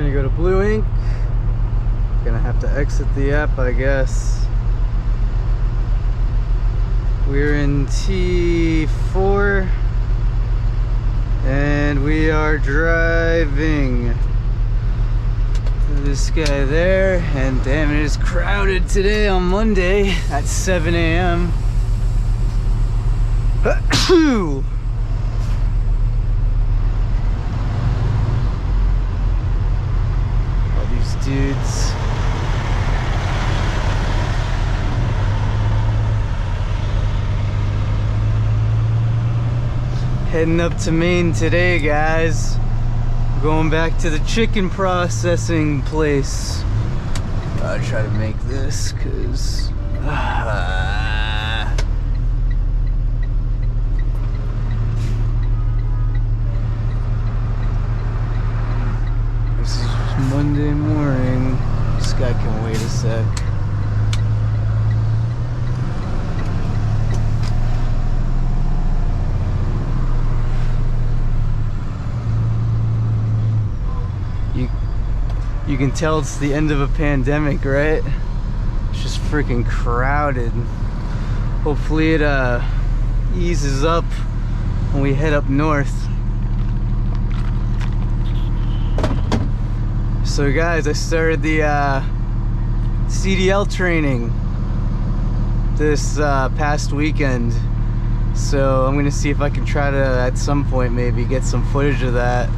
gonna go to Blue Ink. Gonna have to exit the app, I guess. We're in T4 and we are driving to this guy there, and damn, it is crowded today on Monday at 7 a.m. All these dudes. Heading up to Maine today, guys. Going back to the chicken processing place. I'll try to make this, cause this is Monday morning. This guy can wait a sec. You can tell it's the end of a pandemic, right? It's just freaking crowded. Hopefully it eases up when we head up north. So guys, I started the Cdl training this past weekend. So I'm gonna see if I can try to, at some point, maybe get some footage of that.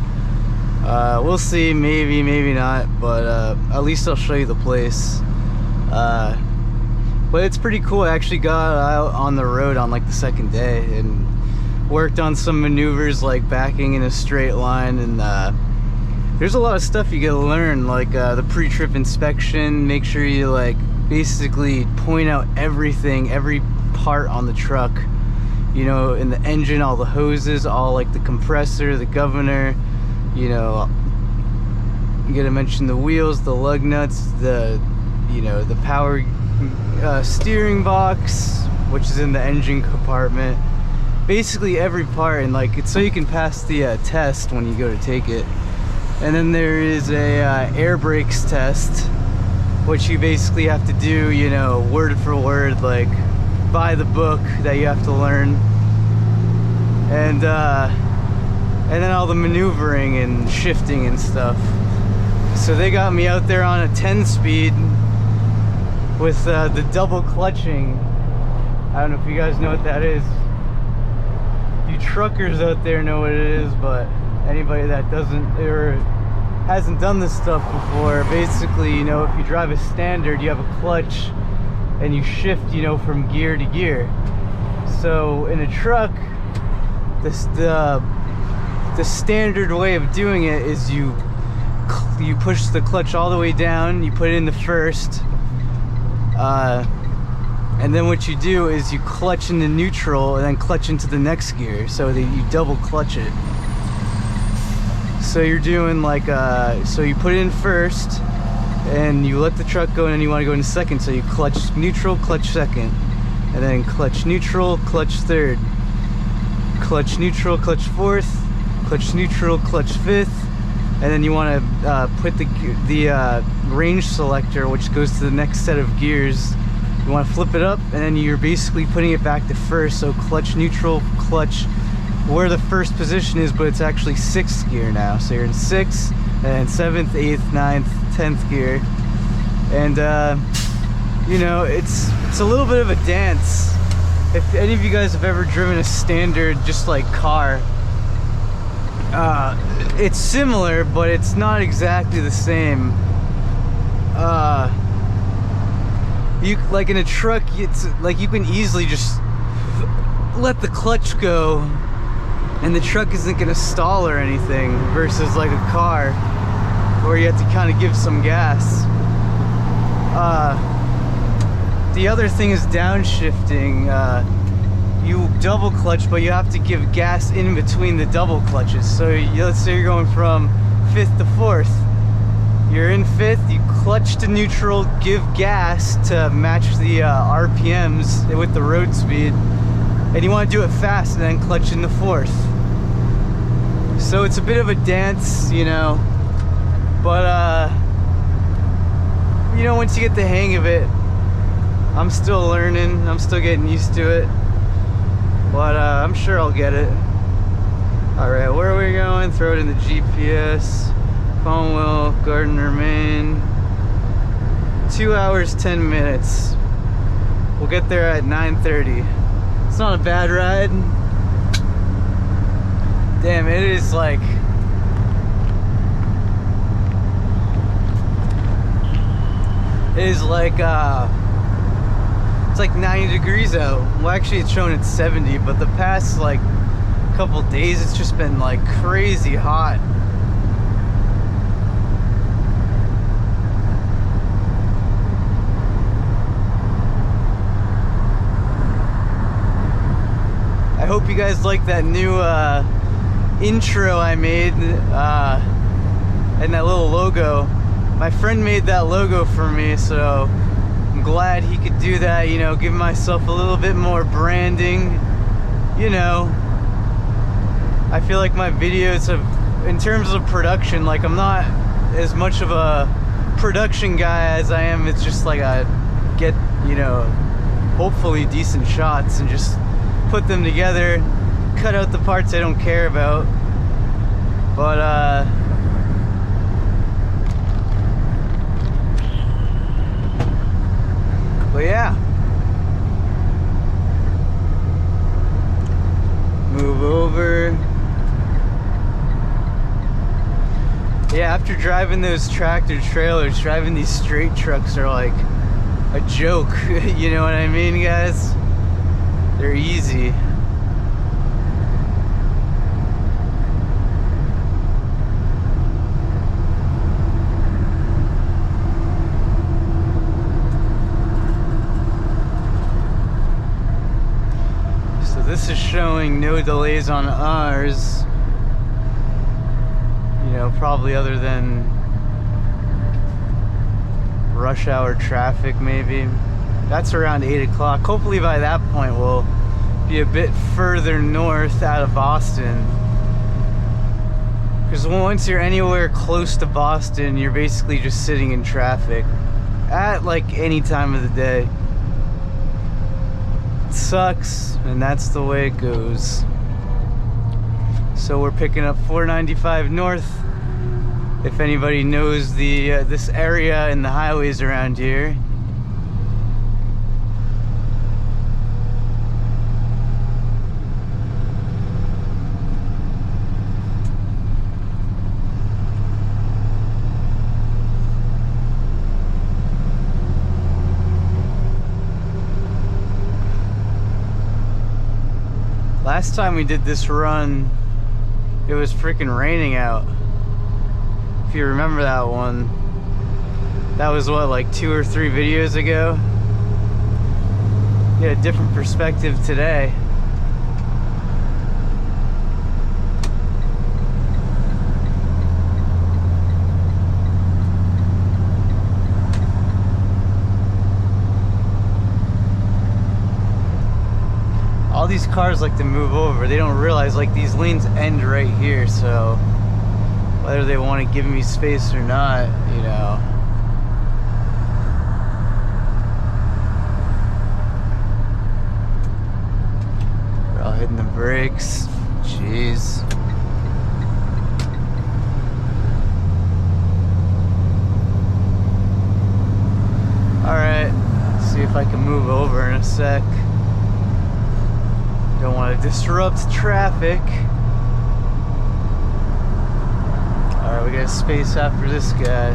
We'll see, maybe, maybe not, but at least I'll show you the place. But it's pretty cool. I actually got out on the road on like the second day and worked on some maneuvers like backing in a straight line, and there's a lot of stuff you gotta learn, like the pre-trip inspection. Make sure you like basically point out everything, every part on the truck, you know, in the engine, all the hoses, all like the compressor, the governor. You know, you gotta mention the wheels, the lug nuts, the, you know, the power steering box, which is in the engine compartment. Basically every part, and like it's so you can pass the test when you go to take it. And then there is a air brakes test, which you basically have to do, you know, word for word, like by the book, that you have to learn. And then all the maneuvering and shifting and stuff. So they got me out there on a 10-speed with the double clutching. I don't know if you guys know what that is. You truckers out there know what it is, but anybody that doesn't or hasn't done this stuff before, basically, you know, if you drive a standard, you have a clutch and you shift, you know, from gear to gear. So in a truck, the standard way of doing it is you push the clutch all the way down, you put it in the first, and then what you do is you clutch into neutral and then clutch into the next gear, so that you double clutch it. So you're doing like so you put it in first and you let the truck go, and then you want to go into second, so you clutch neutral, clutch second, and then clutch neutral, clutch third, clutch neutral, clutch fourth, clutch neutral, clutch fifth, and then you want to put the range selector, which goes to the next set of gears. You want to flip it up, and then you're basically putting it back to first. So clutch neutral, clutch where the first position is, but it's actually 6th gear now. So you're in 6th, and then 7th, 8th, 9th, 10th gear, and you know, it's a little bit of a dance. If any of you guys have ever driven a standard, just like car, it's similar, but it's not exactly the same. You like in a truck, it's like you can easily just let the clutch go and the truck isn't gonna stall or anything, versus like a car where you have to kind of give some gas. The other thing is downshifting. You double clutch, but you have to give gas in between the double clutches. So let's say you're going from 5th to 4th. You're in 5th, you clutch to neutral, give gas to match the RPMs with the road speed, and you want to do it fast, and then clutch in the 4th. So it's a bit of a dance, you know. But you know, once you get the hang of it, I'm still learning, I'm still getting used to it, but I'm sure I'll get it. Alright, where are we going? Throw it in the GPS. Conwell, Gardner, Maine. 2 hours, 10 minutes. We'll get there at 9:30. It's not a bad ride. Damn, it is like... it's like 90 degrees out. Well, actually it's showing it's 70, but the past like couple days it's just been like crazy hot. I hope you guys like that new intro I made and that little logo. My friend made that logo for me, so I'm glad he could do that, you know, give myself a little bit more branding, you know. I feel like my videos have, in terms of production, like I'm not as much of a production guy as I am. It's just like I get, you know, hopefully decent shots and just put them together, cut out the parts I don't care about. But yeah, move over. Yeah, after driving those tractor trailers, driving these straight trucks are like a joke. You know what I mean, guys? They're easy. So this is showing no delays on ours. You know, probably other than rush hour traffic maybe. That's around 8 o'clock. Hopefully by that point we'll be a bit further north out of Boston. Because once you're anywhere close to Boston, you're basically just sitting in traffic at like any time of the day. It sucks, and that's the way it goes. So we're picking up 495 north. If anybody knows the this area and the highways around here. Last time we did this run, it was freaking raining out. If you remember that one. That was what, like 2 or 3 videos ago? You had a different perspective today. All these cars like to move over. They don't realize like these lanes end right here, so whether they want to give me space or not, you know. We're all hitting the brakes. Jeez. Alright, see if I can move over in a sec. Don't want to disrupt traffic. Alright, we got space after this guy.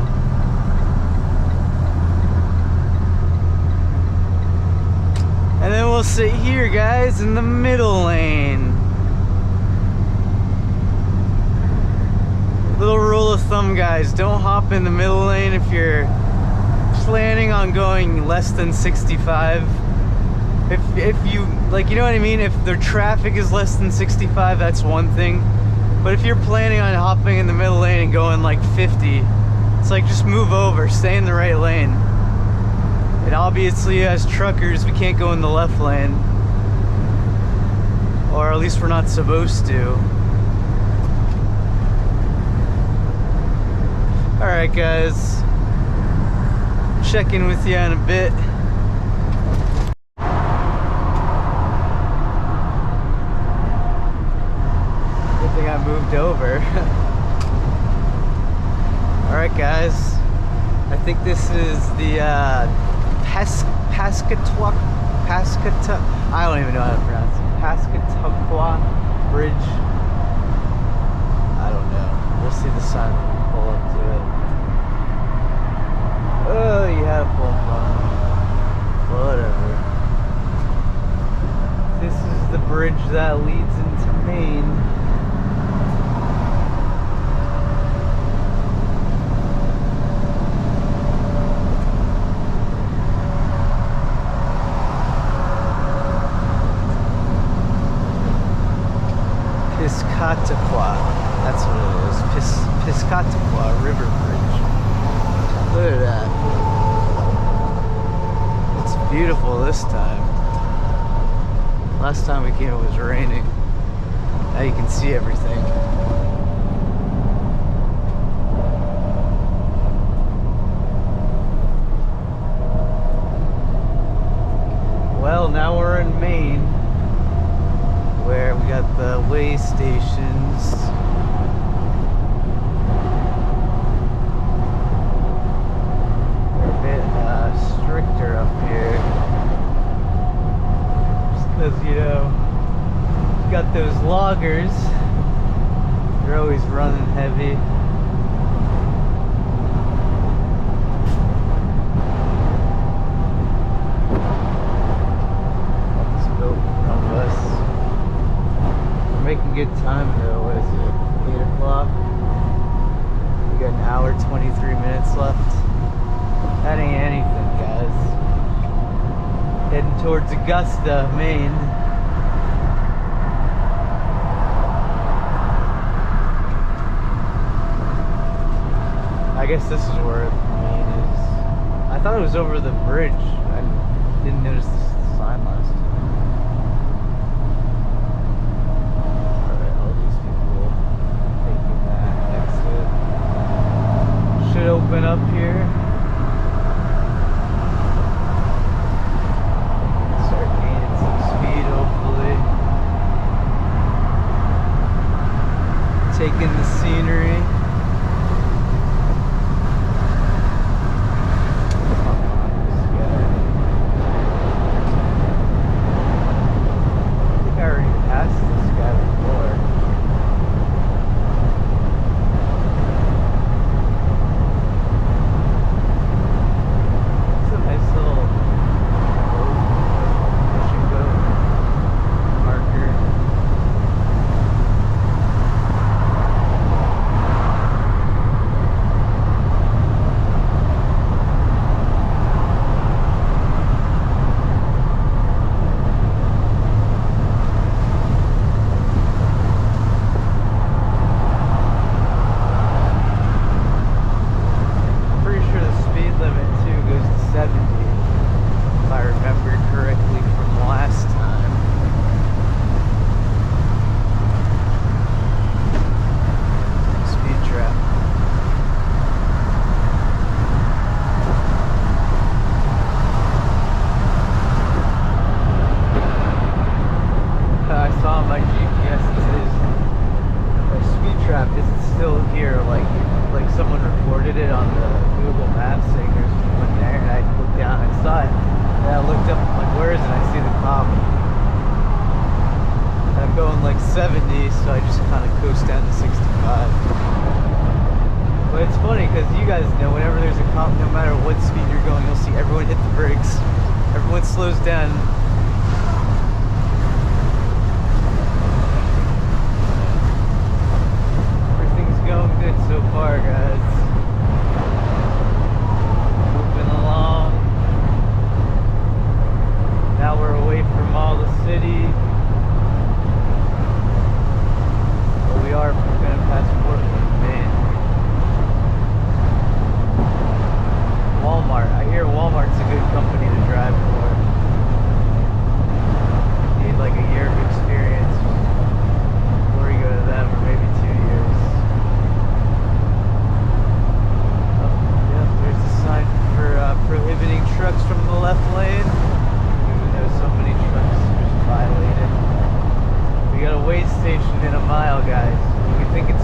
And then we'll sit here, guys, in the middle lane. Little rule of thumb, guys, don't hop in the middle lane if you're planning on going less than 65. If you, like, you know what I mean? If the traffic is less than 65, that's one thing. But if you're planning on hopping in the middle lane and going like 50, it's like just move over, stay in the right lane. And obviously as truckers, we can't go in the left lane. Or at least we're not supposed to. Alright Alright guys, check in with you in a bit. Good thing I moved over. Alright guys, I think this is the Pascatawk, I don't even know how to pronounce it. Pascatawk Bridge. I don't know. We'll see the sign when we pull up to it. Oh, you had a full phone. Whatever. This is the bridge that leads into Maine. Piscataqua, that's what it is. Piscataqua River Bridge. Look at that. It's beautiful this time. Last time we came it was raining. Now you can see everything. Well, now we're in Maine, where we got the way stations. They're a bit stricter up here. Just because, you know, you got those loggers. They're always running heavy. Making good time though. What is it? 8 o'clock? We got an hour 23 minutes left. That ain't anything, guys. Heading towards Augusta, Maine. I guess this is where Maine is. I thought it was over the bridge. I didn't notice the sign last time. Should open up here. Start gaining some speed, hopefully. Taking the scenery. I think I already passed this guy before. Slows down. Everything's going good so far, guys. Moving along. Now we're away from all the city. But we are going to pass Portland, Maine. Walmart. I hear Walmart's a good company to drive for.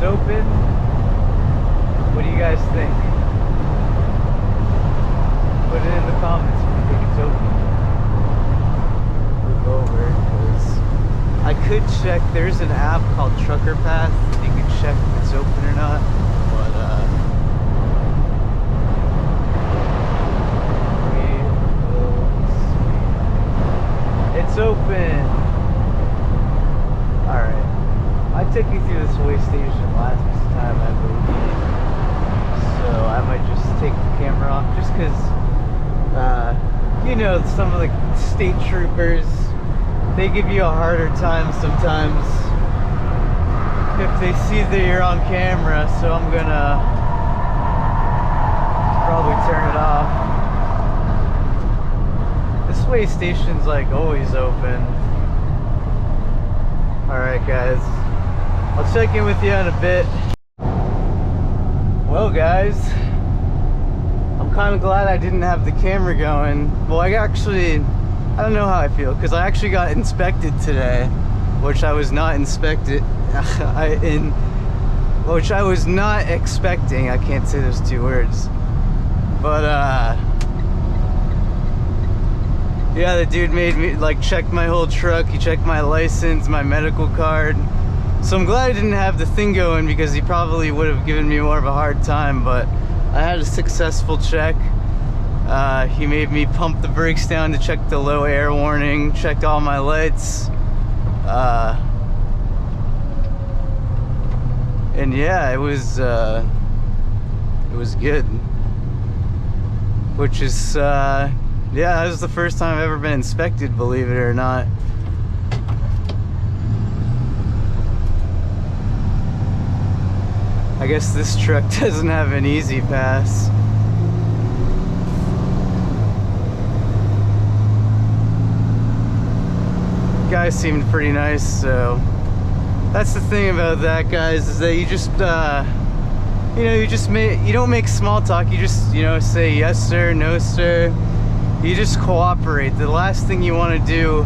it's open. What do you guys think? Put it in the comments if you think it's open. Move over, because I could check. There's an app called Trucker Path. You can check if it's open or not. But we will see. It's open. All right. I took you through this way station last time, I believe. So I might just take the camera off, just because, you know, some of the state troopers, they give you a harder time sometimes if they see that you're on camera. So I'm gonna probably turn it off. This way station's like always open. Alright guys, I'll check in with you in a bit. Well guys, I'm kind of glad I didn't have the camera going. Well, I don't know how I feel, because I actually got inspected today, which I was not which I was not expecting. I can't say those two words. But yeah, the dude made me like check my whole truck. He checked my license, my medical card. So I'm glad I didn't have the thing going, because he probably would have given me more of a hard time. But I had a successful check. He made me pump the brakes down to check the low air warning, checked all my lights. And yeah, it was good. Which is, yeah, that was the first time I've ever been inspected, believe it or not. I guess this truck doesn't have an easy pass. Guy seemed pretty nice, so that's the thing about that, guys, is that you just you know, you don't make small talk. You just, you know, say yes sir, no sir. You just cooperate. The last thing you want to do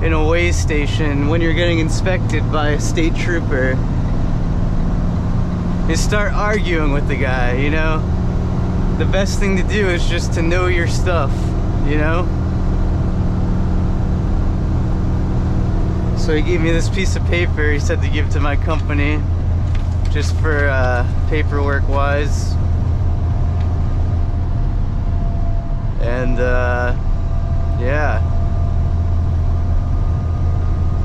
in a weigh station when you're getting inspected by a state trooper is start arguing with the guy, you know. The best thing to do is just to know your stuff, you know. So he gave me this piece of paper. He said to give to my company, just for paperwork wise. And yeah,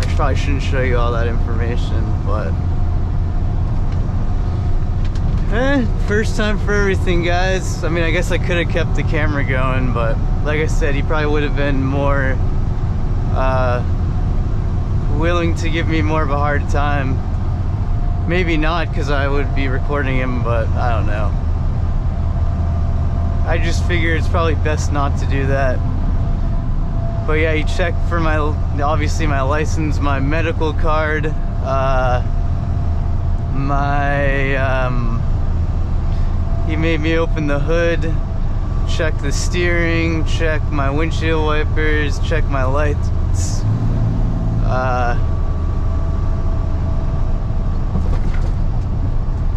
I probably shouldn't show you all that information, but first time for everything, guys. I mean, I guess I could have kept the camera going, but like I said, he probably would have been more willing to give me more of a hard time. Maybe not, because I would be recording him, but I don't know. I just figure it's probably best not to do that. But yeah, he checked for my, obviously my license, my medical card, he made me open the hood, check the steering, check my windshield wipers, check my lights.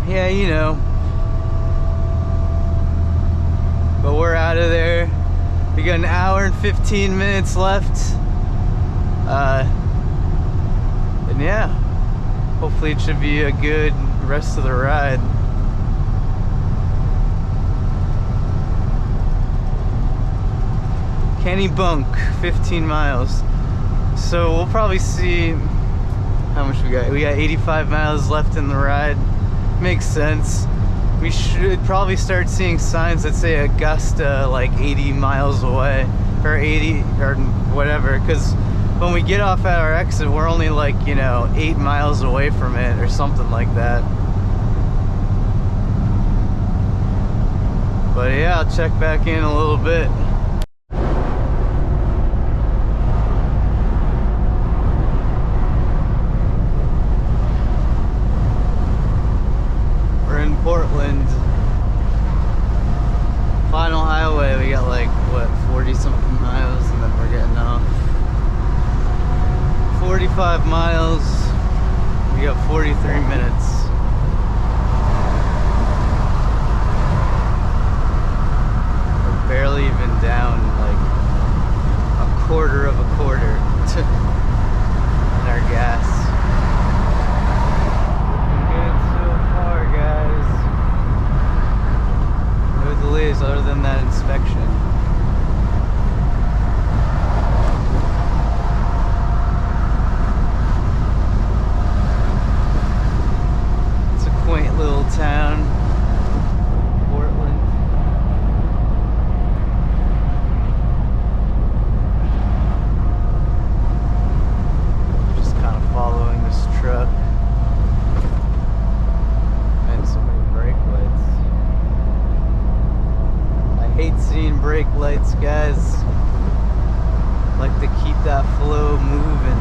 Yeah, you know. But we're out of there. We got an hour and 15 minutes left. And yeah, hopefully it should be a good rest of the ride. Kennebunk, 15 miles. So we'll probably see how much we got. We got 85 miles left in the ride. Makes sense. We should probably start seeing signs that say Augusta like 80 miles away, or 80 or whatever, because when we get off at our exit, we're only like, you know, 8 miles away from it or something like that. But yeah, I'll check back in a little bit. Portland, final highway. We got like what, 40 something miles, and then we're getting off. 45 miles. We got 43 minutes. town, Portland. Just kind of following this truck. And so many brake lights. I hate seeing brake lights, guys. Like to keep that flow moving.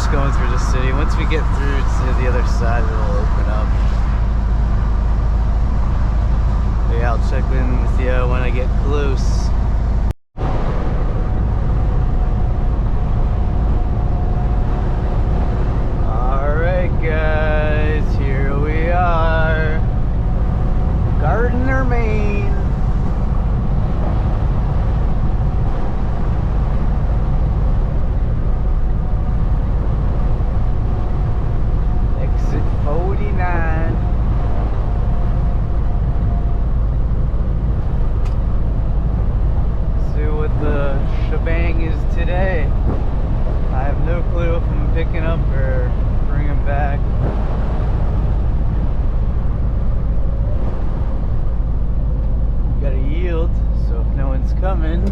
Going through the city. Once we get through to the other side, it'll open up. But yeah, I'll check in with you when I get close. Alright guys, here we are. Gardner, Maine. Shebang is today. I have no clue if I'm picking up or bringing back. Gotta yield, so if no one's coming,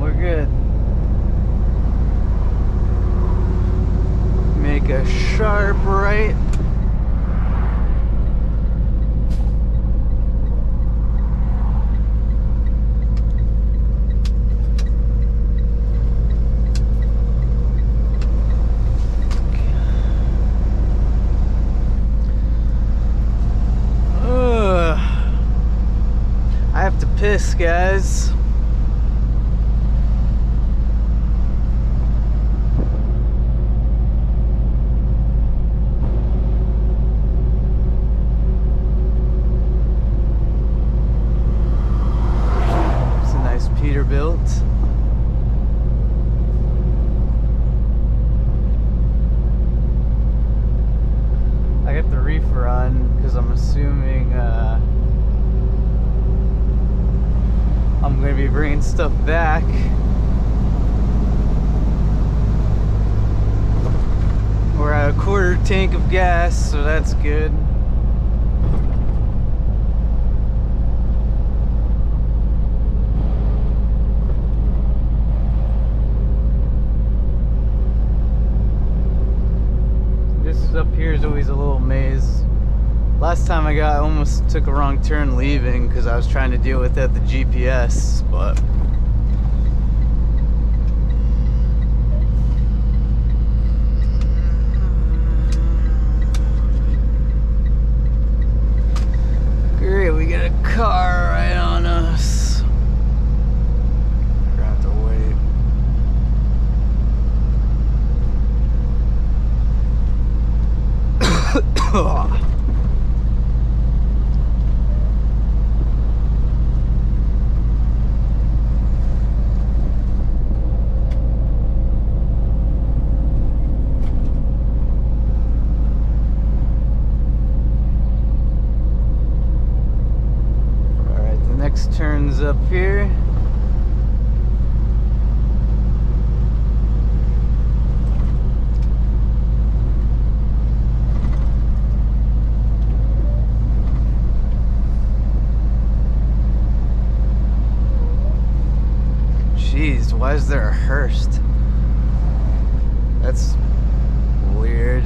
we're good. Make a sharp right. Piss, guys. It's a nice Peterbilt. I got the reefer on because I'm assuming I'm going to be bringing stuff back. We're at a quarter tank of gas, so that's good. This up here is always a little maze. Last time I almost took a wrong turn leaving because I was trying to deal with it at the GPS, but great, we got a car right on us. We're gonna have to wait. Turns up here. Jeez, why is there a hearse? That's weird.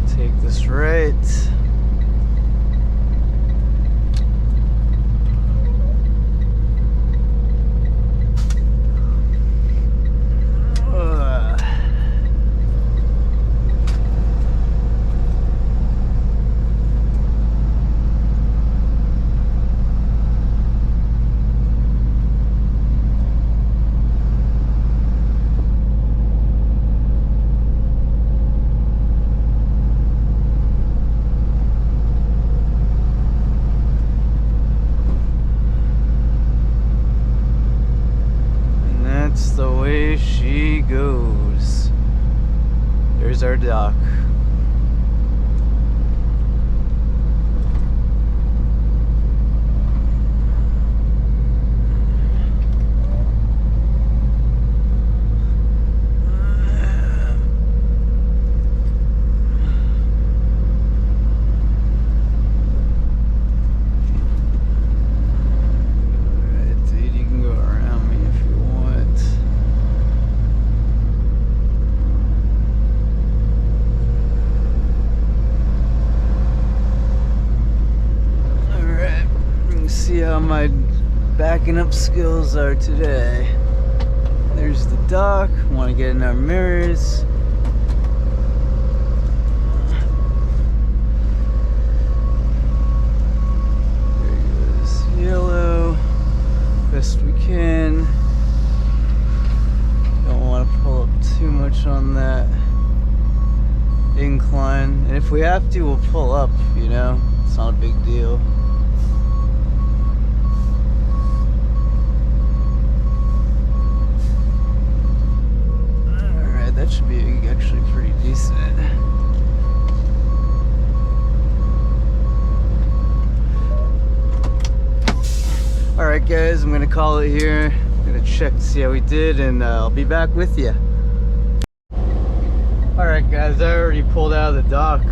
Take this right. dock. See how my backing up skills are today. There's the dock. Want to get in our mirrors. There goes yellow. Best we can. Don't want to pull up too much on that incline. And if we have to, we'll pull up, you know? It's not a big deal. That should be actually pretty decent. Alright guys, I'm gonna call it here. I'm gonna check to see how we did, and I'll be back with you. Alright guys, I already pulled out of the dock.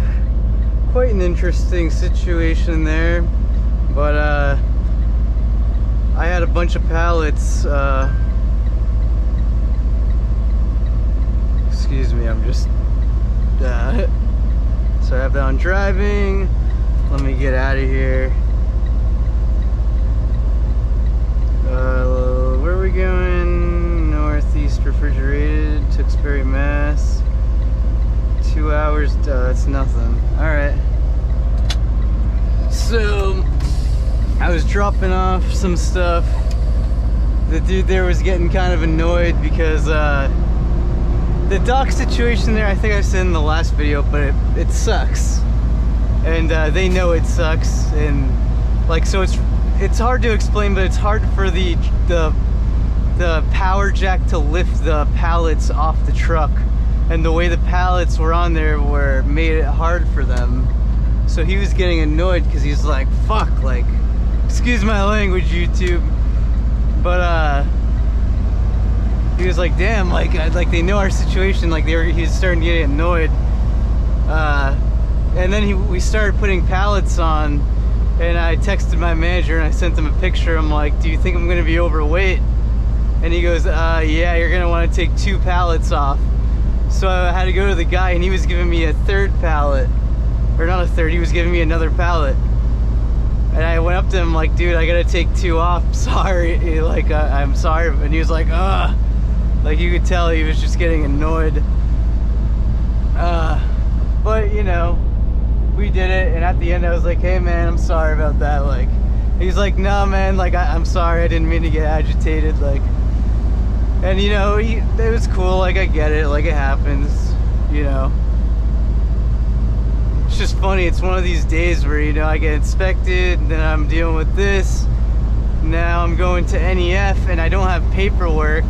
Quite an interesting situation there, but I had a bunch of pallets. Excuse me, I'm just sorry about I'm driving. Let me get out of here. Where are we going? Northeast refrigerated, Tewksbury, Mass. 2 hours, that's nothing. Alright. So I was dropping off some stuff. The dude there was getting kind of annoyed because the dock situation there, I think I said in the last video, but it sucks. And they know it sucks. And like, so it's hard to explain, but it's hard for the power jack to lift the pallets off the truck. And the way the pallets were on there made it hard for them. So he was getting annoyed because he's like, fuck, like, excuse my language, YouTube. But he was like, damn, like they know our situation, like he was starting to get annoyed. And then we started putting pallets on, and I texted my manager and I sent him a picture. I'm like, do you think I'm gonna be overweight? And he goes, yeah, you're gonna wanna take 2 pallets off. So I had to go to the guy, and he was giving me a 3rd pallet. Or not a 3rd, he was giving me another pallet. And I went up to him like, dude, I gotta take 2 off, sorry. Like, I'm sorry. And he was like, ugh. Like, you could tell he was just getting annoyed. But, you know, we did it. And at the end, I was like, hey, man, I'm sorry about that. Like, he's like, no, man, like, I'm sorry. I didn't mean to get agitated. Like, and, you know, it was cool. Like, I get it. Like, it happens, you know. It's just funny. It's one of these days where, you know, I get inspected, and then I'm dealing with this. Now I'm going to NEF, and I don't have paperwork.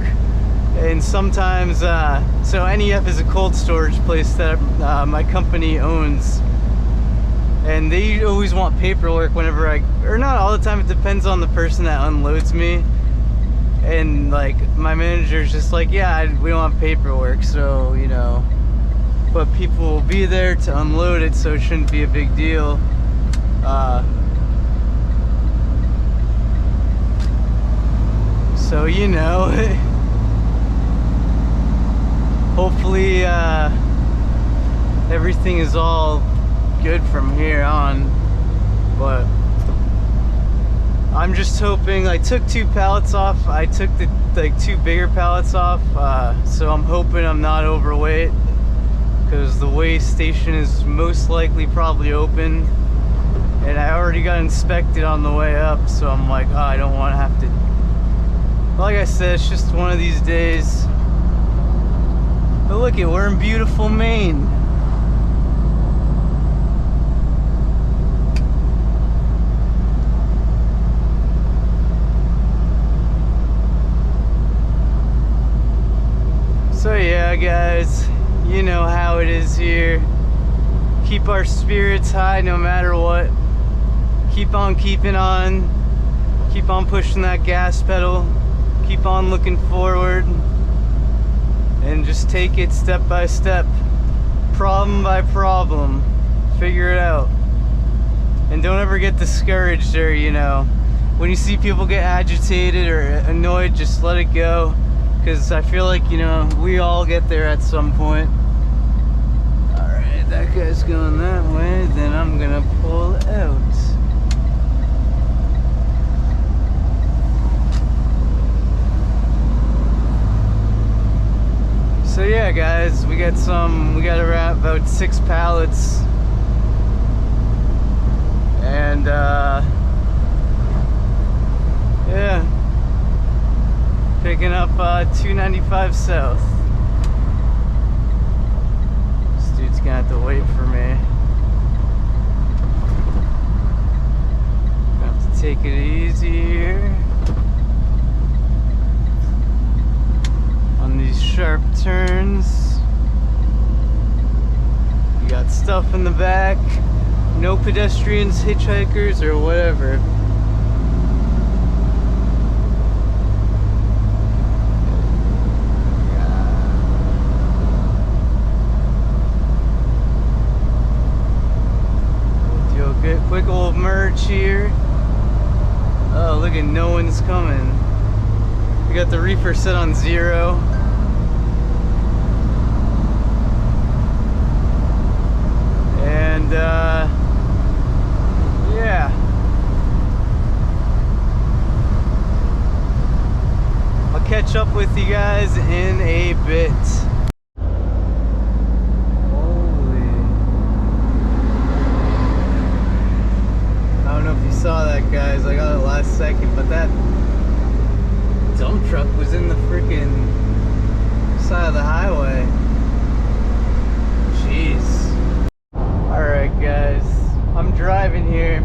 And sometimes, so NEF is a cold storage place that my company owns. And they always want paperwork whenever or not all the time, it depends on the person that unloads me. And like, my manager's just like, yeah, we don't have paperwork, so, you know. But people will be there to unload it, so it shouldn't be a big deal. So, you know. Hopefully everything is all good from here on, but I'm just hoping. I took 2 pallets off. I took the 2 bigger pallets off, so I'm hoping I'm not overweight, because the weigh station is most likely probably open, and I already got inspected on the way up, so I'm like, oh, I don't want to have to. Like I said, it's just one of these days. But look it, we're in beautiful Maine. So yeah, guys, you know how it is is here. Keep our spirits high no matter what. Keep on keeping on. Keep on pushing that gas pedal. Keep on looking forward. And just take it step by step. Problem by problem. Figure it out. And don't ever get discouraged or, you know, when you see people get agitated or annoyed, just let it go. Because I feel like, you know, we all get there at some point. Alright, that guy's going that way, then I'm gonna pull out. So yeah, guys, we got around about 6 pallets. And yeah, picking up 295 south. This dude's gonna have to wait for me. Gonna have to take it easy here on these sharp turns. You got stuff in the back. No pedestrians, hitchhikers, or whatever. We'll do a good, quick old merge here. Oh, look at no one's coming. We got the reefer set on 0. And yeah. I'll catch up with you guys in a bit. Holy. I don't know if you saw that, guys. I got it last second, but that dump truck was in the freaking side of the highway. Jeez. Alright, guys. I'm driving here,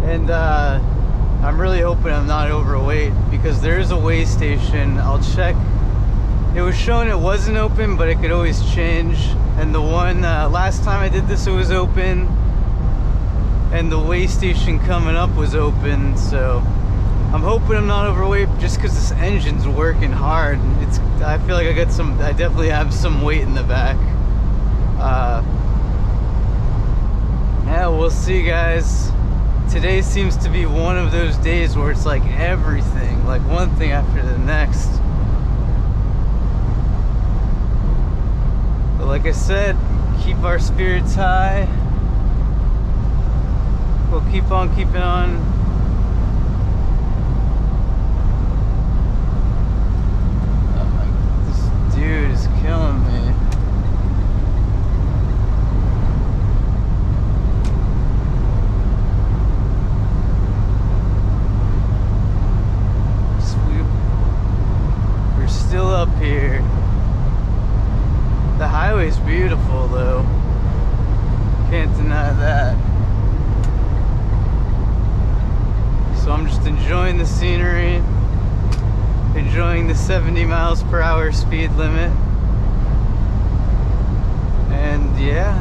and I'm really hoping I'm not overweight, because there is a weigh station. I'll check. It was showing it wasn't open, but it could always change. And the one last time I did this, it was open, and the weigh station coming up was open. So I'm hoping I'm not overweight, just because this engine's working hard. I feel like I definitely have some weight in the back. Yeah, we'll see, guys. Today seems to be one of those days where it's like everything, like one thing after the next. But like I said, keep our spirits high. We'll keep on keeping on. Oh my, this dude is killing me. Still up here. The highway's beautiful though. Can't deny that. So I'm just enjoying the scenery, enjoying the 70 miles per hour speed limit. And yeah.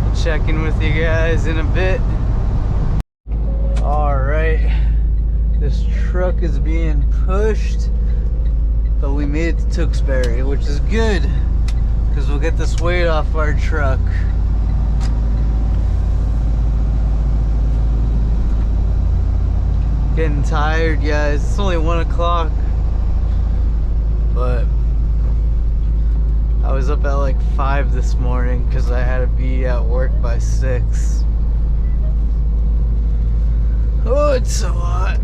I'll check in with you guys in a bit. Alright, this truck is being pushed, but we made it to Tewksbury, which is good, because we'll get this weight off our truck. Getting tired, guys. It's only 1 o'clock, but I was up at like 5 this morning, because I had to be at work by 6. Oh, it's so hot.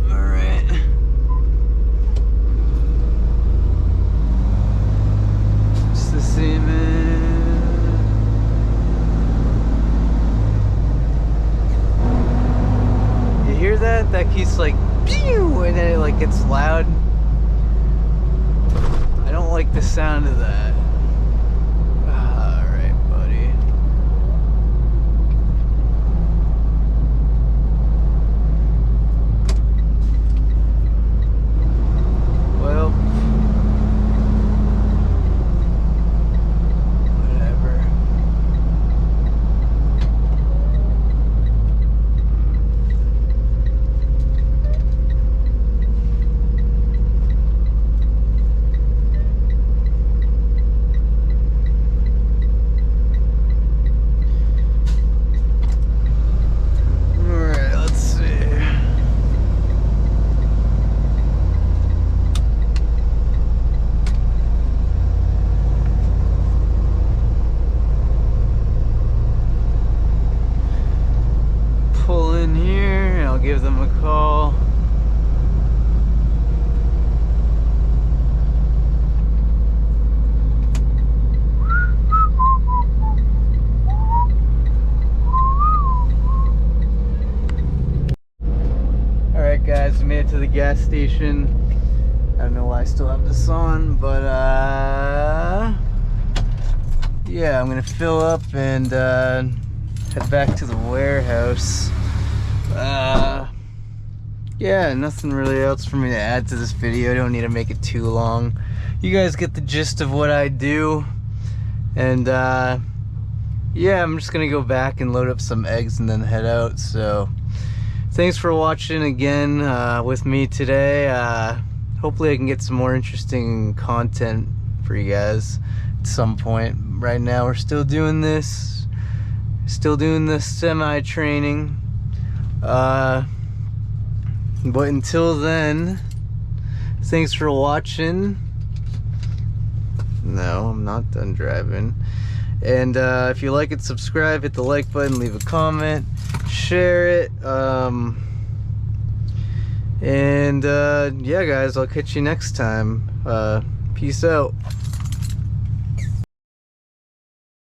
Alright. It's the semen. You hear that? That keeps like pew, and then it like gets loud. I don't like the sound of that. to the gas station. I don't know why I still have this on, but yeah, I'm gonna fill up and head back to the warehouse. Yeah, nothing really else for me to add to this video. I don't need to make it too long. You guys get the gist of what I do. And yeah, I'm just gonna go back and load up some eggs and then head out. So thanks for watching again with me today. Hopefully I can get some more interesting content for you guys at some point. Right now we're still doing this semi-training. But until then, thanks for watching. No, I'm not done driving. And if you like it, subscribe, hit the like button, leave a comment, share it. And yeah guys, I'll catch you next time. Peace out.